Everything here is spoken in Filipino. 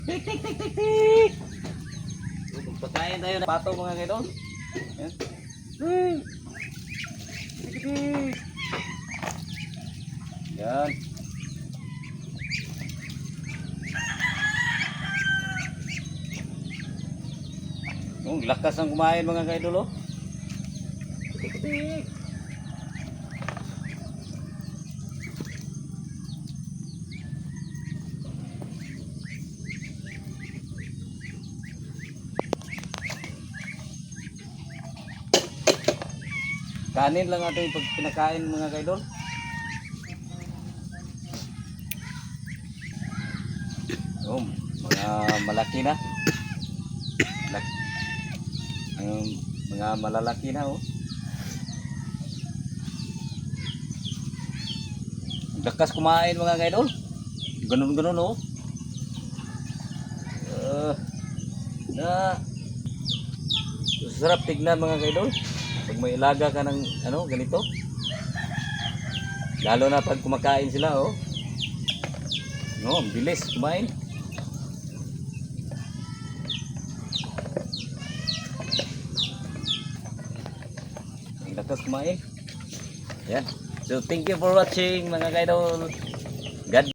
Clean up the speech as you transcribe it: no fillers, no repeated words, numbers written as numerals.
Tik tik tik tik tik. Pagkain tayo ng pato mga kaidol. Yan. Tik tik tik. Yan. Lakas ang kumain mga kaidol. Tik tik. Kanin lang ato yung pag pinakain mga kaidol. Mga malaki na. Mga malalaki na Lakas kumain mga kaidol. Ganun-ganun sarap tignan mga kaidol. Pag may ilaga ka ng ganito. Lalo na pag kumakain sila bilis kumain. Ang lakas kumain. Yan. So thank you for watching mga kaidol.